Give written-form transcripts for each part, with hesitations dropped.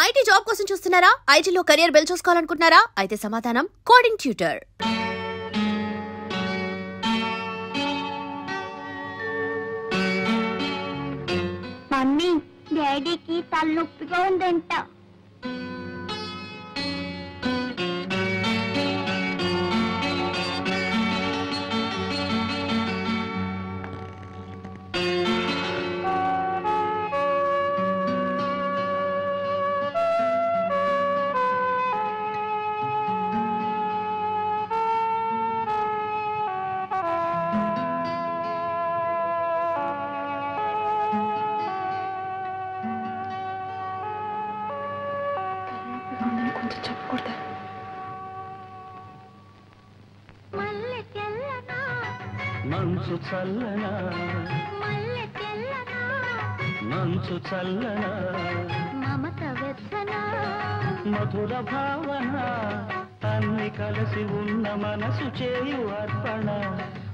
IT job కోసం చూస్తున్నారా? ఐటీలో కెరియర్ బిల్డ్ చూసుకోవాలనుకుంటున్నారా? అయితే సమాధానం కోడింగ్ ట్యూటర్. మమ్మీ, డాడీకి తలనొప్పిగా ఉందంట. మంచు చల్లనా మంచు చల్లనా మమత వెచ్చనా మధుర భావన అన్ని కలిసి ఉన్న మనసు చేయు అర్పణ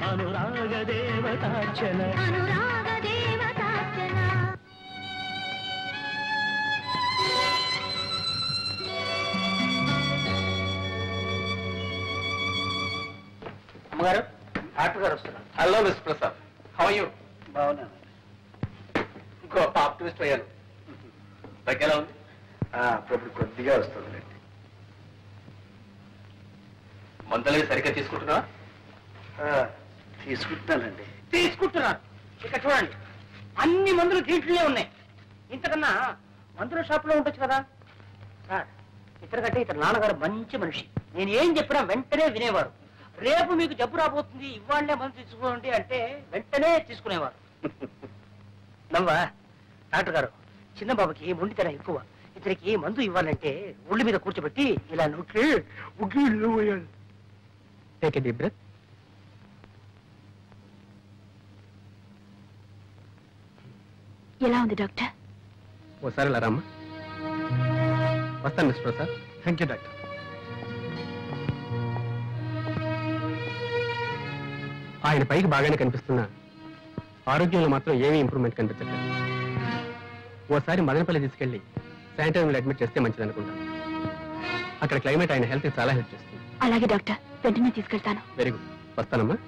అనురాగ దేవతార్చన అనురాగ దేవతార్చన. అమ్మగారు, డాక్టర్ గారు వస్తున్నారు. Hello miss Prasad, how you? బాగున్నాను. ఇంకో ఆప్టిమిస్ట్ అయ్యాను. దగ్గర ఉంది, అప్పుడు కొద్దిగా వస్తుంది. మందులు సరిగ్గా తీసుకుంటున్నా? తీసుకుంటానండి. తీసుకుంటున్నాను. ఇక్కడ చూడండి, అన్ని మందులు దీంట్లోనే ఉన్నాయి. ఇంతకన్నా మందుల షాప్ లో ఉండొచ్చు కదా సార్. ఇతరకంటే ఇతర నాన్నగారు మంచి మనిషి. నేను ఏం చెప్పినా వెంటనే వినేవారు. రేపు మీకు జబ్బు రాబోతుంది, ఇవాళ్లే మందు తీసుకోండి అంటే వెంటనే తీసుకునేవారు. నవ్వా డాక్టర్ గారు, చిన్న బాబుకి మొండితనం ఎక్కువ. ఇతనికి మందు ఇవ్వాలంటే ఒళ్ళు మీద కూర్చోబెట్టి ఇలా నొక్కి ఉగ్గిపోయాలి. Take a deep breath. ఎలా ఉంది డాక్టర్? ఓసారి ఇలా రామ్మా. వస్తాను miss Prasad. Thank you doctor. ఆయన పైకి బాగానే కనిపిస్తున్నా ఆరోగ్యంలో మాత్రం ఏమీ ఇంప్రూవ్మెంట్ కనిపించట్లేదు. ఓసారి మదనపల్లి తీసుకెళ్లి శానిటోరియంలో అడ్మిట్ చేస్తే మంచిది అనుకుంటాను. అక్కడ క్లైమేట్ ఆయన హెల్త్ చాలా హెల్ప్ చేస్తుంది. అలాగే డాక్టర్, వెంటనే తీసుకెళ్తాను. వెరీ గుడ్, వస్తానమ్మా.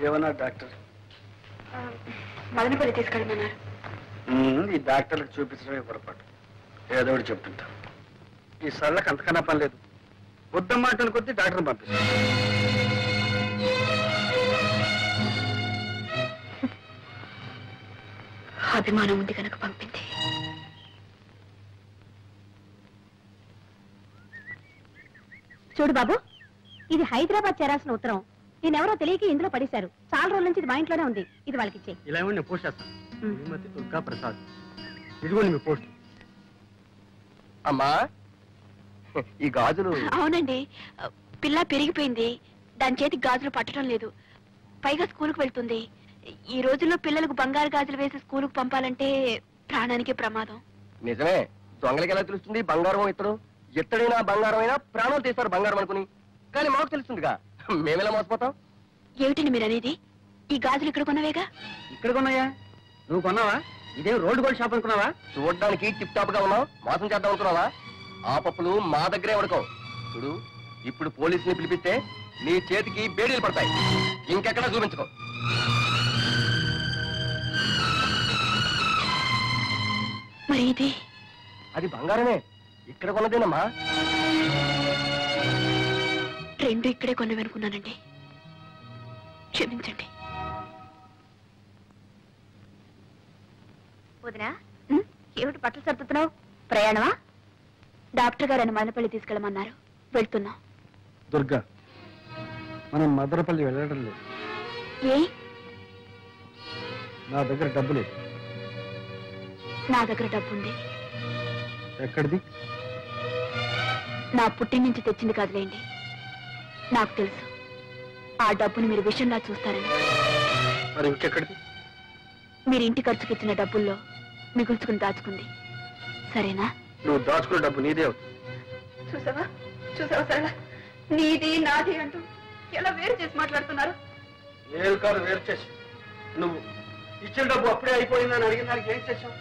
ఏమన్నా డాక్టర్? మదనపల్లి తీసుకెళ్ళమన్నారు. ఈ డాక్టర్లకు చూపించడమే పొరపాటు. ఏదో ఒకటి చెప్తుంటా. ఈ సళ్ళకి అంతకన్నా పని లేదు. వద్దమ్మాటను కొద్దీ డాక్టర్ని పంపిస్తాను. అభిమానం ఉంది కనుక పంపింది. చూడు బాబు, ఇది హైదరాబాద్ చేరాల్సిన ఉత్తరం. నేనెవరో తెలియక ఇందులో పడేశారు. చాలా రోజుల నుంచి ఇది మా ఇంట్లోనే ఉంది. ఇది వాళ్ళకి ఇచ్చే. ఇలా ఇవ్వండి, నేను పోస్ట్ చేస్తాను. శ్రీమతి దుర్గా ప్రసాద్, ఇదిగోండి మీ పోస్ట్. అమ్మా, ఈ గాజులు. అవునండి, పిల్ల పెరిగిపోయింది. దాని చేతికి గాజులు పట్టడం లేదు. పైగా స్కూల్కి వెళ్తుంది. ఈ రోజుల్లో పిల్లలకు బంగారు గాజులు వేసి స్కూల్కి పంపాలంటే ప్రాణానికి ప్రమాదం. నిజమే, దొంగలకి ఎలా తెలుస్తుంది బంగారం ఇత్తడు? ఎత్తడైనా బంగారం అయినా ప్రాణాలు తీస్తారు బంగారం అనుకుని. కానీ మాకు తెలుస్తుందిగా, మేమెలా మోసపోతాం? ఏమిటండి మీరు అనేది? ఈ గాజులు ఇక్కడ కొన్నవేగా? ఇక్కడ కొన్నాయా? నువ్వు కొన్నావా? ఇదేం రోడ్డు గోల్డ్ షాప్ అనుకున్నావా? చూడడానికి టిప్ టాప్ గా ఉన్నావు, మోసం చేద్దాం అనుకున్నావా? ఆ పప్పులు మా దగ్గరే ఉడకవు. చూడు, ఇప్పుడు పోలీసుని పిలిపిస్తే నీ చేతికి బేడీలు పడతాయి. ఇంకెక్కడా చూపించుకో. మరి ఇది? అది బంగారమే, ఇక్కడ కొన్నదేనమ్మా. రెండు ఇక్కడే కొన్నవనుకున్నానండి, క్షమించండి. వదినా, ఏమిటి బట్టలు సర్దుతున్నావు? ప్రయాణమా? డాక్టర్ గారు అని మదనపల్లి తీసుకెళ్ళమన్నారు, వెళ్తున్నా. దుర్గా, మనం మదనపల్లి వెళ్ళడం లేదు. ఏ? నా దగ్గర డబ్బు లేదు. నా దగ్గర డబ్బుంది. ఎక్కడిది? నా పుట్టిన నుంచి తెచ్చింది కాదులేండి. నాకు తెలుసు, ఆ డబ్బుని మీరు విషయంలా చూస్తారని. మరి ఇంకెక్కడిది? మీరు ఇంటి ఖర్చుకి ఇచ్చిన డబ్బుల్లో మిగుల్చుకుని దాచుకుంది. సరేనా? నువ్వు దాచుకున్న డబ్బు నీదే అవుతుంది. చూసావా సరళ, నీది నాది అంటూ ఎలా వేరు చేసి మాట్లాడుతున్నారు? నేను కాదు వేరు చేసి, నువ్వు ఇచ్చిన డబ్బు అప్పుడే అయిపోయిందని అడిగిన దానికి ఏం చేశావు?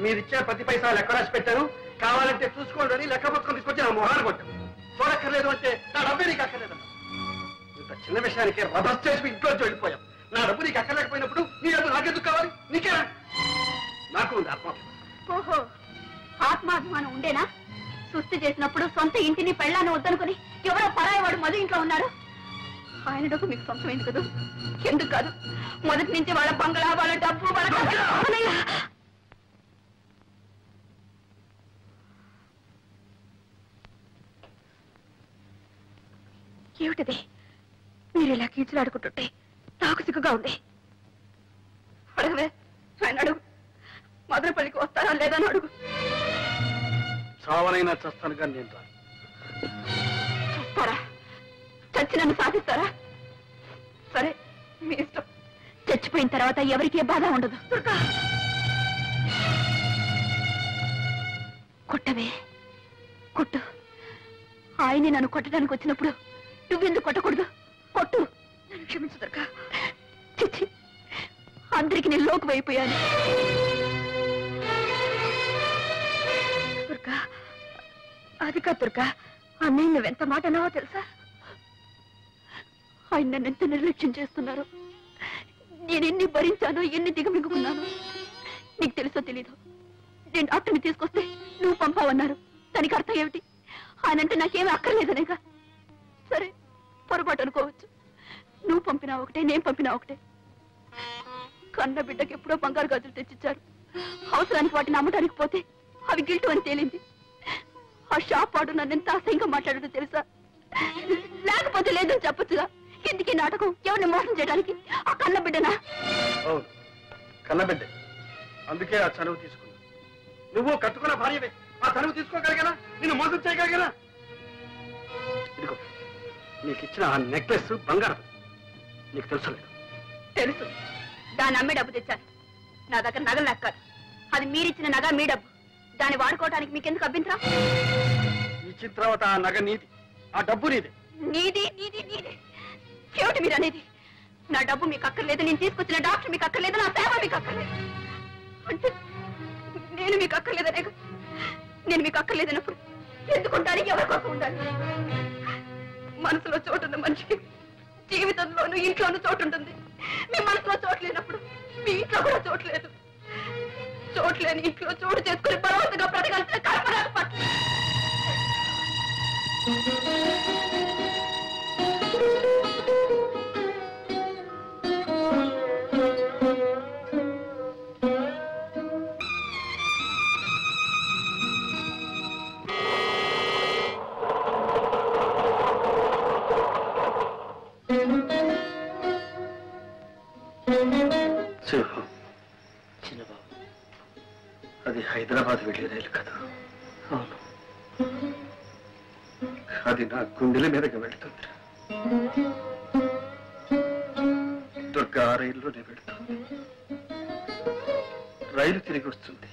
మీరు ఇచ్చే ప్రతి పైసా లెక్క రాసి పెట్టాను, కావాలంటే చూసుకోండి అని లెక్క పుస్తకం తీసుకొచ్చి నా మొహాన్ని కొట్టాను. చూడక్కర్లేదు అంటే నా డబ్బే నీకు అక్కర్లేదన్నా. ఇంత చిన్న విషయానికి రభస్ చేసి ఇంట్లో వెళ్ళిపోయాం. నా డబ్బు నీకు అక్కర్లేకపోయినప్పుడు నీ డబ్బు నాకెందుకు కావాలి? నీకేనా? నాకు ఉంది ఆత్మాభిమానం. ఓహో, ఆత్మాభిమానం ఉండేనా? సుస్థి చేసినప్పుడు సొంత ఇంటిని పెళ్ళాన్ని వద్దనుకుని ఎవరో పరాయవాడు మధు ఇంట్లో ఉన్నారు. ఆయన డబ్బు మీకు సొంతమైంది కదా? ఎందుకు కాదు? మొదటి నుంచి వాళ్ళ బంగళా, వాళ్ళ డబ్బు, వాళ్ళ ఏమిటది? మీరు ఇలా కీచులాడుకుంటుంటే నాకు సిగ్గుగా ఉంది. అడగవే, ఆయన అడుగు. మదనపల్లికి వస్తారా లేదా అని అడుగు. చావనైనా చస్తాను కానీ నేను రాను. చస్తారా? చచ్చి నన్ను సాధిస్తారా? సరే, మీ ఇష్టం. చచ్చిపోయిన తర్వాత ఎవరికి ఏ బాధ ఉండదు. కొట్టవే, కొట్టు. ఆయనే నన్ను కొట్టడానికి వచ్చినప్పుడు నువ్వెందుకు కొట్టకూడదు? కొట్టు. నన్ను క్షమించు దుర్గా. చిచ్చి, అందరికి నేను లోకు అయిపోయాను. దుర్గా, అది కాదు దుర్గా. అన్నయ్య నువ్వెంత మాట అన్నావో తెలుసా? ఆయన నన్ను ఎంత నిర్లక్ష్యం చేస్తున్నారు. నేను ఎన్ని భరించానో, ఎన్ని దిగమింగుకున్నాను. నీకు తెలుసో తెలీదు. నేను డాక్టర్ని తీసుకొస్తే నువ్వు పంపావన్నారు. దానికి అర్థం ఏమిటి? ఆయనంటే నాకేమీ అక్కర్లేదనేగా. సరే, పొరపాటు అనుకోవచ్చు. నువ్వు పంపినా ఒకటే, నేను పంపినా ఒకటే. కన్న బిడ్డకి ఎప్పుడో బంగారు గాజులు తెచ్చిచ్చారు. అవసరానికి వాటిని అమ్మడానికి పోతే అవి గిల్టు అని తేలింది. ఆ షాప్ వాడు నన్ను ఎంత అసహ్యంగా మాట్లాడటో తెలుసా? లేకపోతే లేదని చెప్పొచ్చుగా. ఎందుకీ నాటకం? ఎవరిని మోసం చేయడానికి? ఆ కన్న బిడ్డనా? అవును, కన్నబిడ్డ. అందుకే ఆ చనువు తీసుకున్నా. నువ్వు కట్టుకున్న భార్యవే. ఆ చనువు తీసుకోగలిగానా? నిన్ను మోసం చేయగలిగానా? ఇదిగో, నీకు ఇచ్చిన ఆ నెక్లెస్ బంగారం. నీకు తెలుసలేదు? తెలుసు. దాన్ని అమ్మే డబ్బు తెచ్చాను. నా దగ్గర నగలు నాకు కాదు. అది మీరిచ్చిన నగ, మీ డబ్బు. దాన్ని వాడుకోవడానికి మీకెందుకు అభ్యంతరం? ఇచ్చిన తర్వాత ఆ నగ నీది, ఆ డబ్బు నీది. నీది నీది నీది ఏమిటి మీరు అనేది? నా డబ్బు మీకు అక్కర్లేదు, నేను తీసుకొచ్చిన డాక్టర్ మీకు అక్కర్లేదు, నా సేవ మీకు అక్కర్లేదు అంటే నేను మీకు అక్కర్లేదనే. నేను మీకు అక్కర్లేదన్నప్పుడు ఎందుకుంటాను? ఎవరి కోసం ఉండాలి? మనసులో చోటున్న మనిషికి జీవితంలోనూ ఇంట్లోనూ చోటు ఉంటుంది. మీ మనసులో చోటు లేనప్పుడు మీ ఇంట్లో కూడా చోటు లేదు. చోట్లేని ఇంట్లో చోటు చేసుకుని బలవంతంగా బ్రతకాల్సిన కల్పనకు పట్ల చిన్నబాబు, అది హైదరాబాద్ వెళ్ళే రైలు కదా? అవును, అది నా గుండెల మీదకి వెళ్తుంది. దుర్గా ఆ రైల్లోనే వెళుతుంది. రైలు తిరిగి వస్తుంది.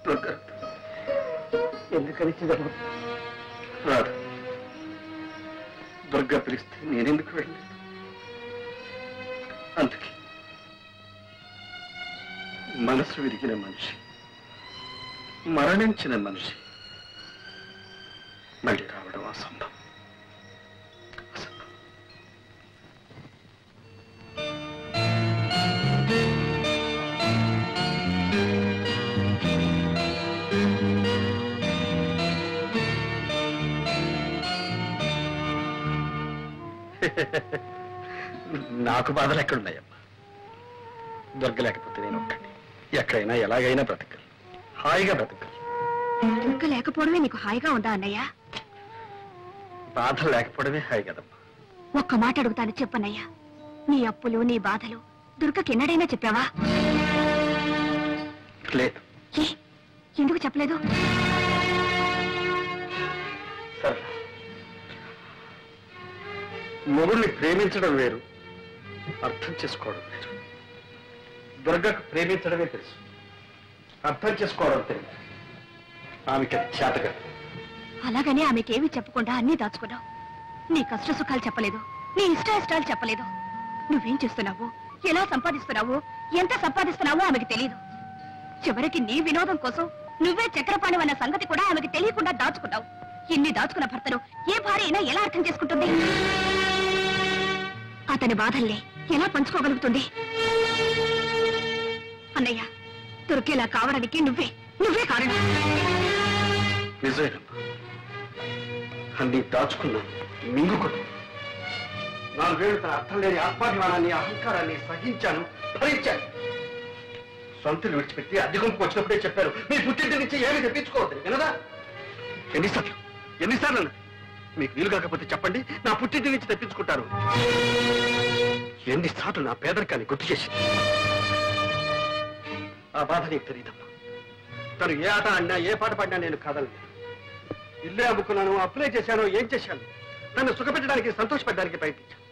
దుర్గా ఎందుకని చిన్నబాబు రాదు. దుర్గా పిలిస్తే నేనెందుకు వెళ్ళలేదు? అందుకే మనసు విరిగిన మనిషి, మరణించిన మనిషి మళ్ళీ రావడం అసంభవం. నాకు బాధలు ఎక్కడున్నాయమ్మా? దొరకలేకపోతే నేను ఒక్కడిని ఎక్కడైనా ఎలాగైనా బ్రతకాలి, హాయిగా బ్రతకాలి. దుర్గ లేకపోవడమే నీకు హాయిగా ఉందా అన్నయ్య? బాధలు లేకపోవడమే హాయి కదమ్మా. ఒక్క మాట అడుగుతాను, చెప్పన్నయ్యా. నీ అప్పులు, నీ బాధలు దుర్గకి ఎన్నడైనా చెప్పావా? లేదు. ఎందుకు చెప్పలేదు? సరే, మొగుడిని ప్రేమించడం వేరు, అర్థం చేసుకోవడం వేరు. దుర్గకు ప్రేమించడమే తెలుసు, అర్థం చేసుకోవడం తెలియదు. ఆమెకి చేతగా. అలాగని ఆమెకేమీ చెప్పకుండా అన్నీ దాచుకున్నావు. నీ కష్ట సుఖాలు చెప్పలేదు, నీ ఇష్టాయిష్టాలు చెప్పలేదు. నువ్వేం చేస్తున్నావు, ఎలా సంపాదిస్తున్నావు, ఎంత సంపాదిస్తున్నావో ఆమెకి తెలియదు. చివరికి నీ వినోదం కోసం నువ్వే చక్రపాణి అన్న సంగతి కూడా ఆమెకి తెలియకుండా దాచుకున్నావు. ఇన్ని దాచుకున్న భర్తను ఏ భార్య అయినా ఎలా అర్థం చేసుకుంటుంది? అతని బాధల్ని ఎలా పంచుకోగలుగుతుంది? అన్నయ్య, దొరికేలా కావడానికి నువ్వే కారణం. నిజమేనమ్మా, అన్ని దాచుకున్నాను, మింగుకున్నాను. 4 ఏళ్ళు తన అర్థం లేని ఆత్మాభిమానాన్ని, అహంకారాన్ని సహించాను, భరించాను. సొంతలు విడిచిపెట్టి అద్దెకొంపుకు వచ్చినప్పుడే చెప్పారు, మీ పుట్టింటి నుంచి ఏమీ తెప్పించుకోవద్దు. వినదా? ఎన్నిసార్లు మీకు వీలు కాకపోతే చెప్పండి, నా పుట్టింటి నుంచి తెప్పించుకుంటారు. ఎన్నిసార్లు నా పేదరికాన్ని గుర్తు చేసింది. ఆ బాధ నీకు తెలియదమ్మా. తను ఏ ఆట ఆడినా, ఏ పాట పాడినా నేను కాదలేదు. ఇల్లే అమ్ముకున్నాను, అప్లై చేశాను, ఏం చేశాను? నన్ను సుఖపెట్టడానికి, సంతోషపెట్టడానికి ప్రయత్నించాను.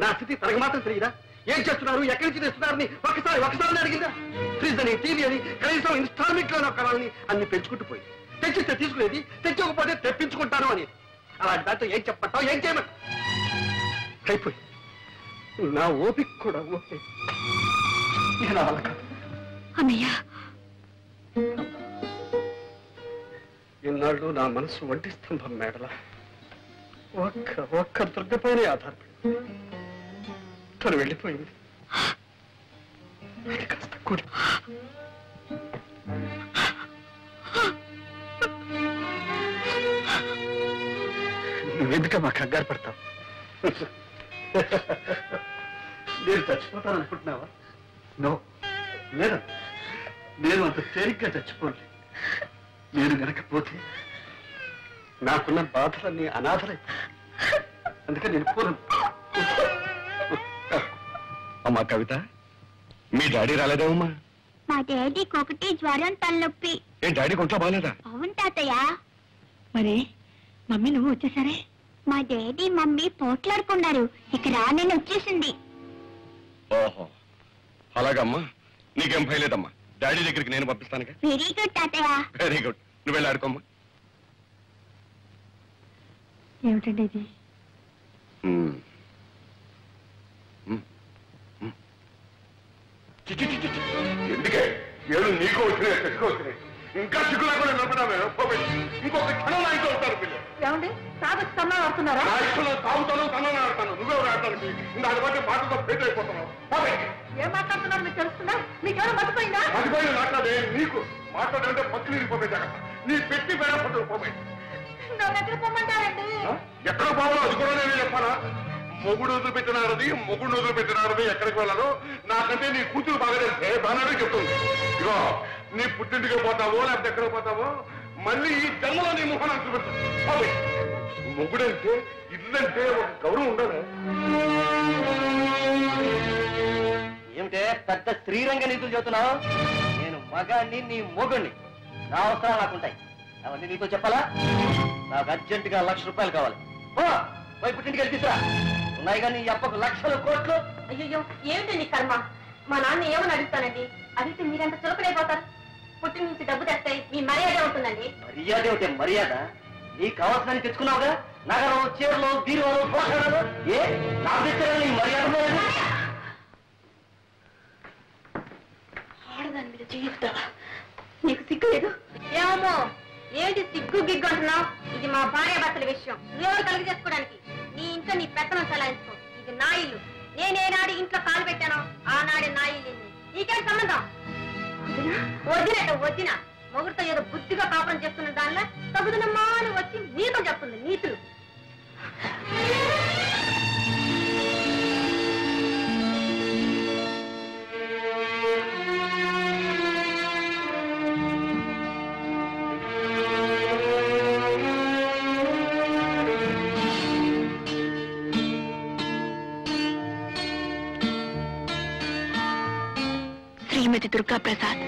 నా స్థితి తనకు మాత్రం తెలియదా? ఏం చేస్తున్నారు, ఎక్కడి నుంచి తెస్తున్నారని ఒకసారి అడిగిందా? ఫ్రిడ్జ్ అని, టీవీ అని, కనీసం ఇన్స్టాల్మెంట్ లో కొనాలని అన్ని పెంచుకుంటూ పోయింది. తెచ్చిస్తే తీసుకునేది, తెచ్చకపోతే తెప్పించుకుంటాను అని. అలాంటి దాంతో ఏం చెప్పమంటావు, ఏం చేయమంటావు? అయిపోయి నా ఓపిక కూడా ఓకే. అన్నయ్య, ఇన్నాళ్ళు నా మనసు ఒంటి స్తంభం మేడలా ఒక్క దుర్గపైనే ఆధారపడి తను వెళ్ళిపోయింది. కాస్త కూలి నువ్వెందుకమ్మా కంగారు పడతావు? నేను చచ్చిపోతాననుకుంటున్నావా? నో, లేదా, నేను అంత తేలిగ్గా చచ్చిపోలే. నేను వెనకపోతే నాకున్న బాధలన్నీ అనాథలైపోయి. అందుకని నేను పోను. అమ్మా కవిత, మీ డాడీ రాలేదేమమ్మా? మా డాడీకి ఒకటి జ్వరం, తలనొప్పి. ఏ డాడీ కొంట్లో బాగాలేదా? అవును తాతయ్య. మరి మమ్మీ నువ్వు వచ్చేసరే? మా డాడీ మమ్మీ పోట్లాడుకున్నారు, ఇక రానని వచ్చేసింది. ఓహో, అలాగమ్మా, నీకేం భయలేదమ్మా. డాడీ దగ్గరికి నేను పంపిస్తానుగా. వెరీ గుడ్ తాతయ్య. Very good. నువ్వు వెళ్ళి ఆడుకోమ్మా. ఏమిటండి ఇది? ఎందుకే ఏడు నీకు వచ్చినాయి, చెట్టుకు వచ్చినాయి. ఇంకా చిక్కు లేకుండా నిలబడామే. ఇంకొక క్షణం నా ఇంట్లో ఉంటారు పిల్లలు. ఏమండి, తాగొచ్చి తన్నా ఆడుతున్నారా? నా ఇష్టంలో తాగుతాను, తనని ఆడతాను. నువ్వెవరు ఆడతానికి? దాని బట్టి మాటతో పేద అయిపోతున్నావు. ఏం మాట్లాడుతున్నారు మీకు తెలుస్తుందా? మీకేమైనా మర్చిపోయిందా? మర్చిపోయి మాట్లాడే నీకు మాట్లాడంటే పక్కన ఇరిపోయి జాగ్రత్త. నీ పెట్టి పేడ పట్టు పోయి. నన్ను ఎక్కడ పొమ్మంటారండి? ఎక్కడ పోవాలో అది కూడా నేను చెప్పాలా? మొగుడు వదిలిపెట్టినారది, మొగుడు వదిలిపెట్టినారది, ఎక్కడికి వెళ్ళాలో నాకంటే నీ కూతురు బాగా తెలిసే బాగానే చెప్తుంది. ఇగో, నీ పుట్టింటికి పోతావో లేకపోతే ఎక్కడ పోతావో మళ్ళీ ఈ జన్మలో నీ ముఖాన్ని చూపిస్తావు. మొగుడంటే, ఇల్లంటే ఒక గౌరవం ఉండదు. ఏమిటే పెద్ద శ్రీరంగ నీతులు చెబుతున్నావు? నేను మగాన్ని, నీ మొగుణ్ణి. నా అవసరాలు నాకుంటాయి. అవన్నీ నీతో చెప్పాలా? నాకు అర్జెంటుగా 1,00,000 రూపాయలు కావాలి. పోయి పుట్టింటికి వెళ్ళి తీసురా. ఉన్నాయి కానీ ఈ అప్పకు లక్షల కోట్లు. అయ్యో, ఏమిటి నీ కర్మ? మా నాన్న ఏమని అడుగుతానండి? అడిగితే మీరంత చులకలైపోతారు. పుట్టి నుంచి డబ్బు తెస్తే మీ మర్యాద ఉంటుందండి. మర్యాద ఏమిటే మర్యాద? నీకు కావాల్సిన తెచ్చుకున్నావుగా, నగరం, చీరలు, బీరువాలు, పోషణలు. ఏ నాకు తెచ్చారా నీ మర్యాద? ఆడదాని మీద చెయ్యిస్తావా? నీకు సిగ్గు లేదు? ఏమో, ఏంటి సిగ్గు గిగ్గు అంటున్నావు? ఇది మా భార్య భర్తల విషయం. నువ్వెవరు కలిగి చేసుకోవడానికి? నీ ఇంట్లో నీ పెత్తనం చలాయించుకో. ఇది నా ఇల్లు. నేనేనాడు ఇంట్లో కాలు పెట్టానో ఆనాడే నా ఇల్లు. నీకేం సంబంధం? వదిన మొగుడితో ఏదో బుద్ధిగా కాపురం చేస్తున్న దానిలో తగుదనమ్మా అని వచ్చి నీతో చెప్తుంది నీతులు. శ్రీమతి దుర్గా ప్రసాద్.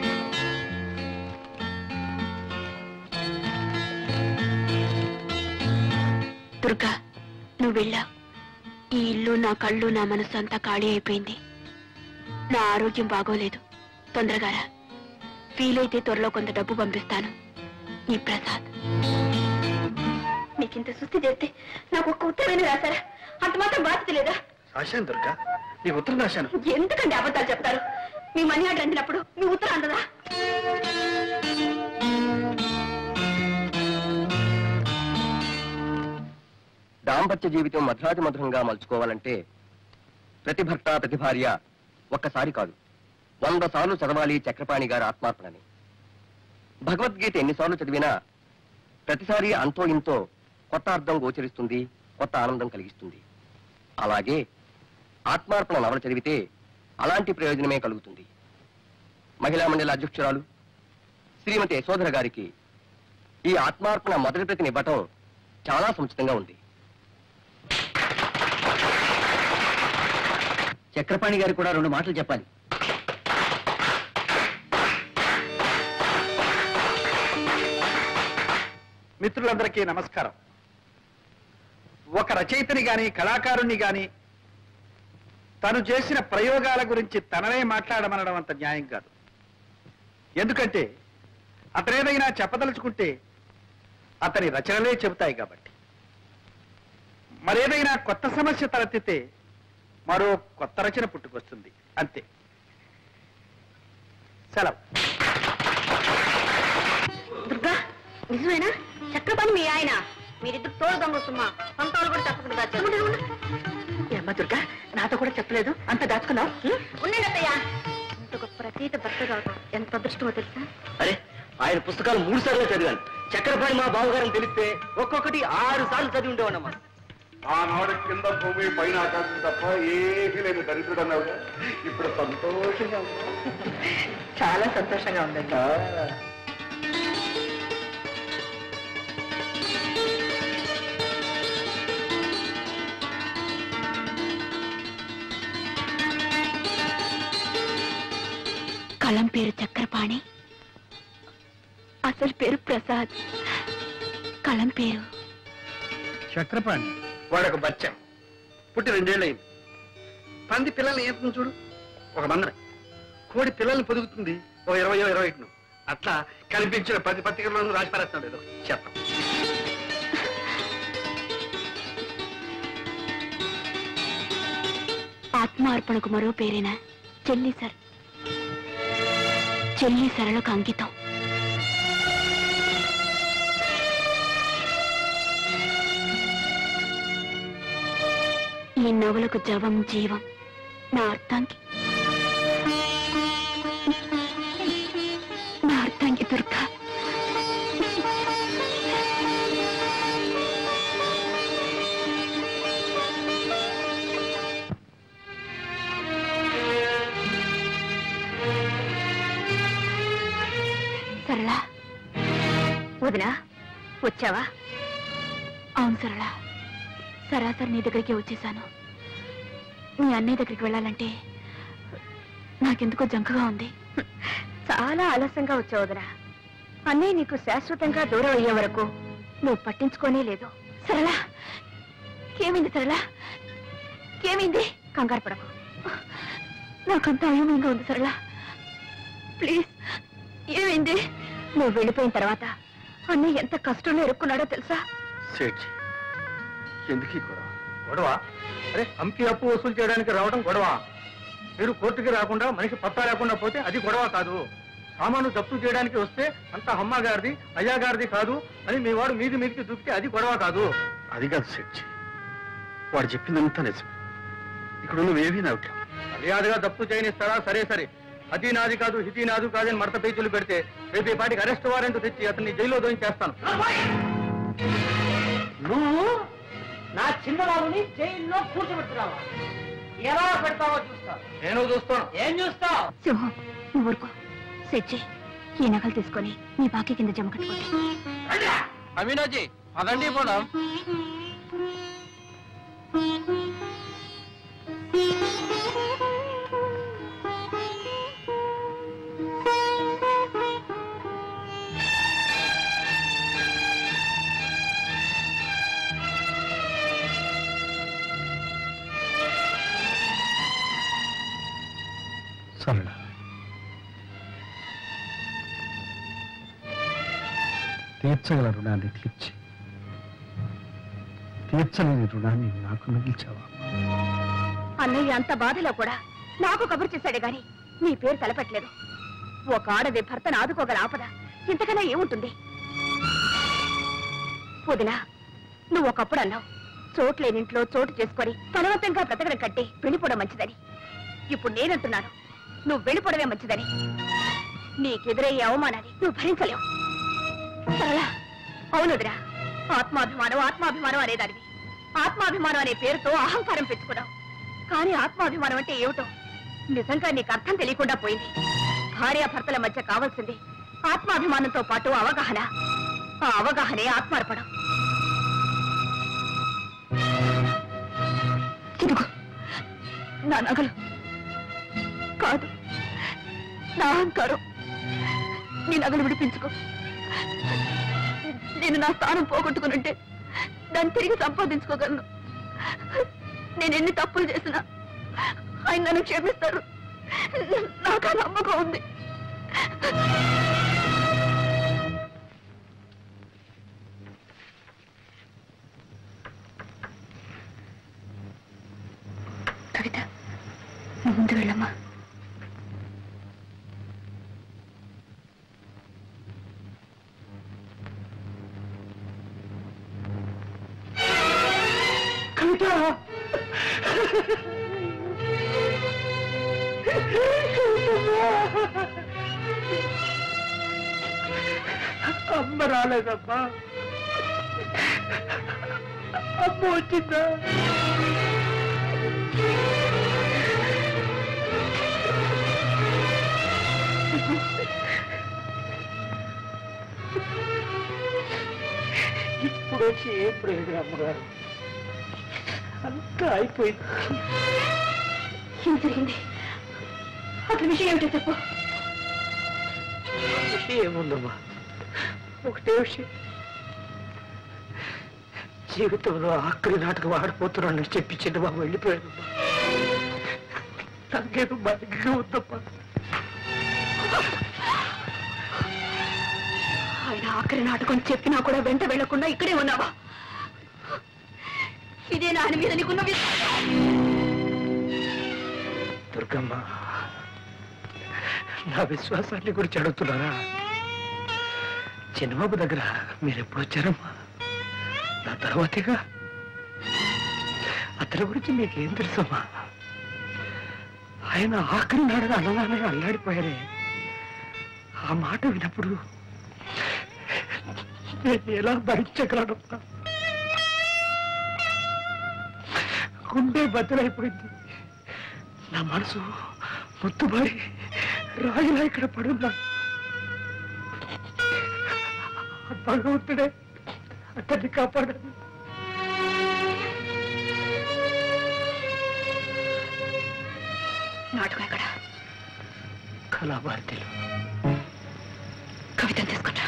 దుర్గా, నువ్వు వెళ్ళా. ఈ ఇల్లు, నా కళ్ళు, నా మనసు అంతా ఖాళీ అయిపోయింది. నా ఆరోగ్యం బాగోలేదు. తొందరగా రా. వీలైతే త్వరలో కొంత డబ్బు పంపిస్తాను. ఈ ప్రసాద్. మీకింత సుస్థి చేస్తే నాకు ఒక్క ఉత్తరమైన రాశారా? అంత మాత్రం బాధ్యత లేదా? రాశాను దుర్గా, నీకు ఉత్తరం రాశాను. ఎందుకండి అబద్ధాలు చెప్తారు? మీ మనీ ఆర్డర్ అందినప్పుడు మీ ఉత్తరం అందదా? దాంపత్య జీవితం మధురాతి మధురంగా మలుచుకోవాలంటే ప్రతి భర్త ప్రతి భార్య ఒక్కసారి కాదు 100 సార్లు చదవాలి చక్రపాణి గారి ఆత్మార్పణని. భగవద్గీత ఎన్నిసార్లు చదివినా ప్రతిసారి అంతో ఇంతో కొత్త అర్థం గోచరిస్తుంది, కొత్త ఆనందం కలిగిస్తుంది. అలాగే ఆత్మార్పణ నవల చదివితే అలాంటి ప్రయోజనమే కలుగుతుంది. మహిళా మండలి అధ్యక్షురాలు శ్రీమతి యశోధర గారికి ఈ ఆత్మార్పణ మొదటి ప్రతిని ఇవ్వటం చాలా సముచితంగా ఉంది. చక్రపాణి గారికి కూడా 2 మాటలు చెప్పాలి. మిత్రులందరికీ నమస్కారం. ఒక రచయితని గాని కళాకారుణ్ణి గాని తను చేసిన ప్రయోగాల గురించి తననే మాట్లాడమనడం అంత న్యాయం కాదు. ఎందుకంటే అతనేదైనా చెప్పదలుచుకుంటే అతని రచనలే చెబుతాయి కాబట్టి. మరేదైనా కొత్త సమస్య తలెత్తితే మరో కొత్త రచన పుట్టుకొస్తుంది, అంతే. సెలవు. దుర్గా, నిజమేనా? చక్రపాణి మీ ఆయన? మీరిద్దరు తోడు దొంగ సుమ్మా. సొంతాలు కూడా చెప్పకుండా అమ్మ దుర్గా, నాతో కూడా చెప్పలేదు, అంత దాచుకున్నావు. ఉండండి అత్తయ్య. ఇంత గొప్ప రచయిత భర్త కావడం ఎంత అదృష్టమో తెలుసా? అరే, ఆయన పుస్తకాలు 3 సార్లు చదివాను. చక్రపాణి మా బావగారని తెలిస్తే ఒక్కొక్కటి 6 సార్లు చదివి ఉండేవాడమ్మా. ఆనాడు కింద భూమి పైన ఆకాశం తప్ప ఏమీ లేని దరిద్రుడు అన్నావుగా, ఇప్పుడు సంతోషంగా ఉన్నా. చాలా సంతోషంగా ఉందండి. కలం పేరు చక్రపాణి, అసలు పేరు ప్రసాద్. కలం పేరు చక్రపాణి. వాడొక బచ్చా, పుట్టి 2 ఏళ్ళు అయింది. పంది పిల్లల్ని ఏంటుంది చూడు, ఒక మందర. కోడి పిల్లల్ని పొదుగుతుంది ఒక 20-21. అట్లా కనిపించిన 10 పత్రికలను రాసి పారేస్తున్నాడు ఏదో చెప్పం. ఆత్మార్పణకు మరో పేరేనా చెల్లి సర్. చెల్లి సరళకు అంకితం. ఈ నవలకు జవం జీవం నా అర్థానికి దుర్గా. సరళ, వదినా వచ్చావా? అవును సరళ, సరాసరి నీ దగ్గరికి వచ్చేసాను. మీ అన్నయ్య దగ్గరికి వెళ్ళాలంటే నాకెందుకో జంకగా ఉంది. చాలా ఆలస్యంగా వచ్చావు వదినా. అన్నయ్య నీకు శాశ్వతంగా దూరం అయ్యే వరకు నువ్వు పట్టించుకోనే లేదు. సరళ, ఏమైంది సరళ? ఏమైంది? కంగారు పడకు, నాకంతా అయోమయంగా ఉంది సరళ. ప్లీజ్, ఏమైంది? నువ్వు వెళ్ళిపోయిన తర్వాత అన్నయ్య ఎంత కష్టంలో ఇరుక్కున్నాడో తెలుసా? సేఠ్, ఎందుకు ఈ గొడవ? గొడవ? అరే, అమ్కి అప్పు వసూలు చేయడానికి రావడం గొడవ. మీరు కోర్టుకి రాకుండా మనిషి పత్తా లేకుండా పోతే అది గొడవ కాదు. సామాను జప్తు చేయడానికి వస్తే అంతా అమ్మ గారిది అయ్యా గారిది కాదు అని మీ వాడు మీదికి దూకితే అది గొడవ కాదు. అది కాదు సేఠ్, వాడు చెప్పిందంతా నిజం. ఇక్కడ నువ్వేమీ నవ్వుతావు. మర్యాదగా జప్తు చేయనిస్తారా? సరే సరే, అది నాది కాదు ఇది నాది కాదని మడత పేచీలు పెడితే రేపు ఈ పాటికి అరెస్ట్ వారెంట్ తెచ్చి అతన్ని జైల్లో దోయించేస్తాను. నువ్వు నా చిన్నబాబుని జైల్లో కూర్చోబెట్టున్నావా? ఎలా పెడతావో చూస్తావు. నేను చూస్తాను. ఏం చూస్తావు? సింహం, నువ్వు ఊరుకో. సెచ్చి, ఈ నగలు తీసుకొని నీ బాకీ కింద జమ కట్టుకోండి. అమీనాజీ, అదండి పోదాం. సరళ, తీర్చగల రుణాన్ని తీర్చలేని రుణాన్ని నాకు మిగిల్చావా? అన్నయ్య అంత బాధలో కూడా నాకు కబురు చేశాడే గాని నీ పేరు తలపెట్టలేదు. ఒక ఆడది భర్తను ఆదుకోగల ఆపద ఇంతకన్నా ఏముంటుంది? వదినా, నువ్వు ఒకప్పుడు అన్నావు చోట్లేనింట్లో చోటు చేసుకొని బలవంతంగా బ్రతకడం కట్టి వెళ్ళిపోవడం మంచిదని. ఇప్పుడు నేనంటున్నాను నువ్వు వెళ్ళిపోవడమే మంచిదని. నీకెదురయ్యే అవమానాన్ని నువ్వు భరించలేవు. సరళ, అవును వదినా, ఆత్మాభిమానం అనేదానివి. ఆత్మాభిమానం అనే పేరుతో అహంకారం పెంచుకున్నావు. కానీ ఆత్మాభిమానం అంటే ఏమిటో నిజంగా నీకు అర్థం తెలియకుండా పోయింది. భార్యాభర్తల మధ్య కావాల్సింది ఆత్మాభిమానంతో పాటు అవగాహన. ఆ అవగాహనే ఆత్మార్పణం. ఇదిగో నా నగలు కాదు, నా అహంకారం. నీ నగలు విడిపించుకో. నేను నా స్థానం పోగొట్టుకునుంటే దాన్ని తిరిగి సంపాదించుకోగలను. నేను ఎన్ని తప్పులు చేసినా ఆయన నన్ను క్షమిస్తారు. నాకు ఆ నమ్మకం ఉంది. కవిత, నువ్వు ముందు వెళ్ళమ్మా. కవిత, అమ్మ రాలేదమ్మా. అమ్మ వచ్చిందా? ఇప్పుడు వచ్చి ఏం ప్రయోజనం అమ్మగారు? అంతా అయిపోయింది. ఏం జరిగింది? అసలు విషయం ఏమిటో చెప్పు. విషయం ఏముందమ్మా, ఒకటే విషయం. జీవితంలో ఆఖరి నాటకం ఆడిపోతున్నానని చెప్పించింది బాబు, వెళ్ళిపోయానమ్మా. నాకేదో బతిగా ఉందమ్మా. ఆయన ఆఖరి నాటకం చెప్పినా కూడా వెంట వెళ్లకుండా ఇక్కడే ఉన్నావా? ఇదే ఆయన మీద నీకున్న దుర్గమ్మ, నా విశ్వాసాన్ని గురించి అడుగుతున్నారా? చిన్నబాబు దగ్గర మీరెప్పుడు వచ్చారమ్మా? నా తర్వాతేగా. అతని గురించి మీకేం తెలుసమ్మా? ఆయన ఆఖరి నాడని అన్నదాన్ని అల్లాడిపోయారే. ఆ మాట విన్నప్పుడు నేను ఎలా భరించగలనమ్మా? గుండె బద్దలైపోయింది. నా మనసు ముత్తుబారి రాయిలా ఇక్కడ పడున్నా. భగవంతుడే అతన్ని కాపాడాలి. నాటకం ఎక్కడ? కళాభారతిలో. కవితను తీసుకుంటా.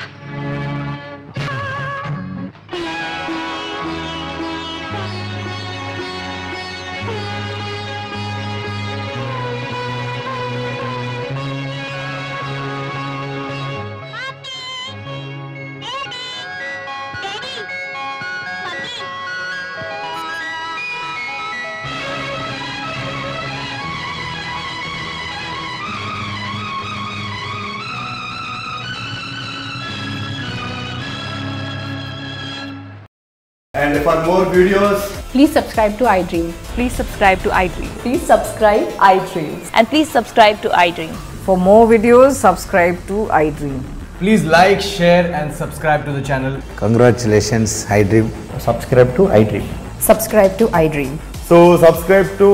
And for more videos, please subscribe to iDream. Please subscribe to iDream. Please subscribe iDream. And please subscribe to iDream. For more videos, subscribe to iDream. please like, share and subscribe to the channel. Congratulations, iDream. Subscribe to iDream. Subscribe to iDream. So subscribe to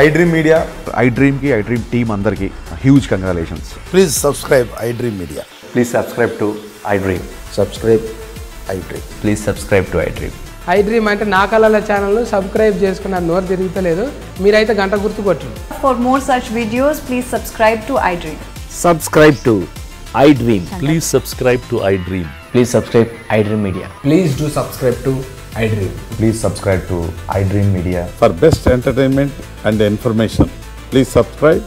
iDream Media. iDream ki iDream team andarki huge congratulations. Please subscribe iDream Media. Please subscribe to iDream. Subscribe iDream. Please subscribe to iDream. iDream అంటే నా కళల channel subscribe చేసుకున్న నోరు తిరుగుతలేదు. మీరైతే గంట గుర్తు కొట్టండి. For more such videos, please subscribe to iDream. Subscribe to iDream. Please subscribe to iDream. Please subscribe iDream Media. Please do subscribe to iDream. Please subscribe to iDream Media. For best entertainment and information, please subscribe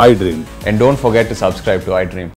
iDream. And don't forget to subscribe to iDream.